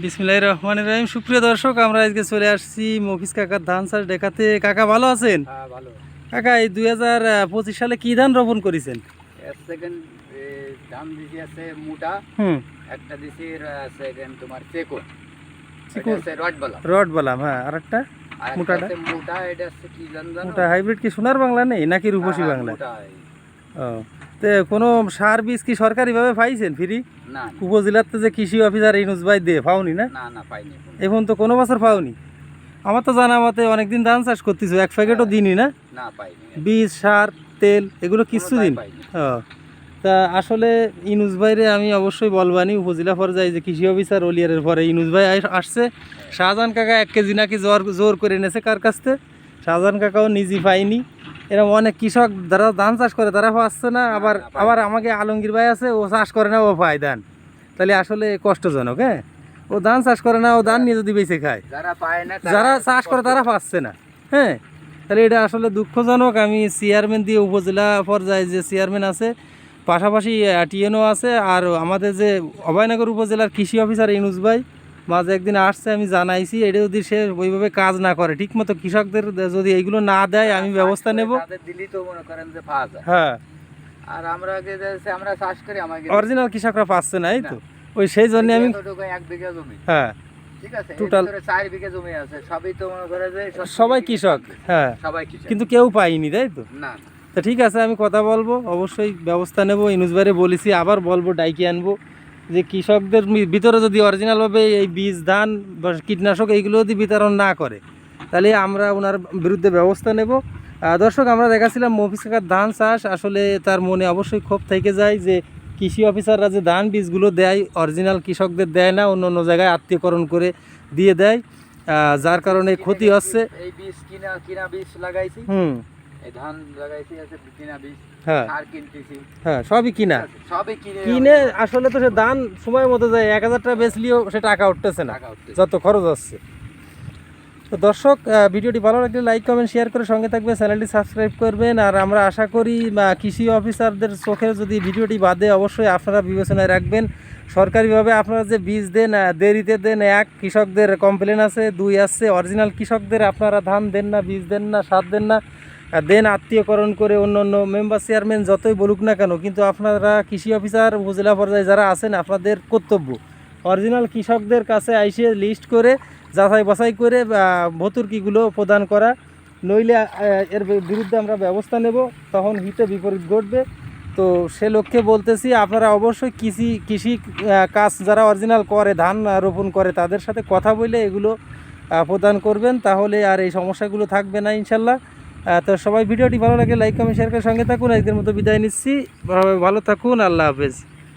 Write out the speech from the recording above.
বিসমিল্লাহির রহমানির রহিম। সুপ্রিয় দর্শক, আমরা আজকে চলে আসছি মফিজ কাকার ধান চাষ দেখাতে। কাকা ভালো আছেন? হ্যাঁ ভালো। কাকা, এই 2025 সালে কি ধান রোপণ করেছেন? সেকেন্ড ধান দিছি আছে মুটা, একটা দিছি সেকেন্ড তোমার চেকন, এটা আছে রড বালাম। হ্যাঁ, আরেকটা আর মুটাটা আছে মুটা, এটা আছে কি জানো? মুটা হাইব্রিড কি সোনার বাংলা নেই নাকি রূপসী বাংলা? ও, তে কোনো সার বীজ কি সরকারিভাবে পাইছেন ফ্রি? না, উপজেলাতে যে কৃষি অফিসার ইনুস ভাই দিয়ে পাওনি না? না না পাইনি এখন তো কোনো বছর পাওনি। আমার তো জানা মতে অনেকদিন ধান চাষ করতেছো, এক প্যাকেটও দিনই না? না পাইনি। বীজ, সার, তেল এগুলো কিছু দিন? ও, তা আসলে ইনুস ভাইরে আমি অবশ্যই বলবানি উপজেলা পর্যায়ে যে কৃষি অফিসার ওলিয়ারের পরে ইনুস ভাই আসছে। শাহজাহান কাকা 1 কেজি নাকি জোর করে এনেছে কার কাছ থেকে, শাহজাহান কাকাও নিজে পাইনি। এরকম অনেক কৃষক যারা ধান চাষ করে তারা পাচ্ছে না, আবার আমাকে আলমগীর ভাই আছে, ও চাষ করে না, ও পায় ধান। তাহলে আসলে কষ্টজনক। হ্যাঁ, ও ধান চাষ করে না, ও ধান নিয়ে যদি বেঁচে খায়, যারা চাষ করে তারা পাচ্ছে না। হ্যাঁ, তাহলে এটা আসলে দুঃখজনক। আমি চেয়ারম্যান দিয়ে উপজেলা পর্যায়ে যে চেয়ারম্যান আছে, পাশাপাশি টিএনও আছে, আর আমাদের যে অভয়নগর উপজেলার কৃষি অফিসার ইনুস ভাই মাঝে একদিন আসছে, আমি জানাইছি এটা যদি সে ওইভাবে কাজ না করে, ঠিকমতো কৃষকদের যদি এইগুলো না দেয় আমি ব্যবস্থা নেব। হ্যাঁ, আর আমরা চাষ করি, অরিজিনাল কৃষকরা পাচ্ছে না, এই তো ওই সেই জন্য আমি 1 বিঘা জমি, হ্যাঁ ঠিক আছে, টোটাল 4 বিঘা জমি আছে, সবই তো মনে করে যে সবাই কৃষক। হ্যাঁ, সবাই কৃষক, কিন্তু কেউ পাইনি, তাই তো? না। তা ঠিক আছে, আমি কথা বলবো, অবশ্যই ব্যবস্থা নেব। ইনুস ভাইরে বলেছি, আবার বলবো, ডাইকে আনবো যে কৃষকদের ভিতরে যদি অরিজিনালভাবে এই বীজ, ধান বা কীটনাশক এইগুলো যদি বিতরণ না করে, তাহলে আমরা ওনার বিরুদ্ধে ব্যবস্থা নেব। দর্শক, আমরা দেখাছিলাম মফিজ কাকার ধান চাষ। আসলে তার মনে অবশ্যই ক্ষোভ থেকে যায় যে কৃষি অফিসাররা যে ধান বীজগুলো দেয় অরিজিনাল কৃষকদের দেয় না, অন্য অন্য জায়গায় আত্মীয়করণ করে দিয়ে দেয়, যার কারণে ক্ষতি হচ্ছে। এই বীজ কিনা বীজ লাগাইছি, এই ধান লাগাইছি আছে কিনা বীজ, হ্যাঁ সার কিনতেছি, হ্যাঁ, সবই কিনা, সবই কিনে। আসলে তো সে ধান সময় মতো যায়, 1000 টাকা বেচলেও সে টাকা উঠতেছে না, যত খরচ হচ্ছে। তো দর্শক, ভিডিওটি ভালো লাগলে লাইক, কমেন্ট, শেয়ার করে সঙ্গে থাকবে, চ্যানেলটি সাবস্ক্রাইব করবেন। আর আমরা আশা করি কৃষি অফিসারদের চোখে যদি ভিডিওটি বাদে, অবশ্যই আপনারা বিবেচনায় রাখবেন। সরকারিভাবে আপনারা যে বীজ দেন, দেরিতে দেন, 1 কৃষকদের কমপ্লেন আছে, 2 আসছে অরিজিনাল কৃষকদের আপনারা ধান দেন না, বীজ দেন না, সার দেন না, দেন আত্মীয়করণ করে। অন্য অন্য মেম্বার, চেয়ারম্যান যতই বলুক না কেন, কিন্তু আপনারা কৃষি অফিসার উপজেলা পর্যায়ে যারা আছেন, আপনাদের কর্তব্য অরিজিনাল কৃষকদের কাছে আইসে লিস্ট করে যাচাই বাছাই করে ভর্তুকিগুলো প্রদান করা, নইলে এর বিরুদ্ধে আমরা ব্যবস্থা নেব, তখন হিতে বিপরীত ঘটবে। তো সে লক্ষ্যে বলতেছি, আপনারা অবশ্যই কৃষি কাজ যারা অরিজিনাল করে, ধান রোপণ করে, তাদের সাথে কথা বলে এগুলো প্রদান করবেন, তাহলে আর এই সমস্যাগুলো থাকবে না ইনশাল্লাহ। তো সবাই ভিডিওটি ভালো লাগে লাইক, কমেন্ট, শেয়ার করে সঙ্গে থাকুন। আজকের মতো বিদায় নিচ্ছি, ভালো থাকুন, আল্লাহ হাফেজ।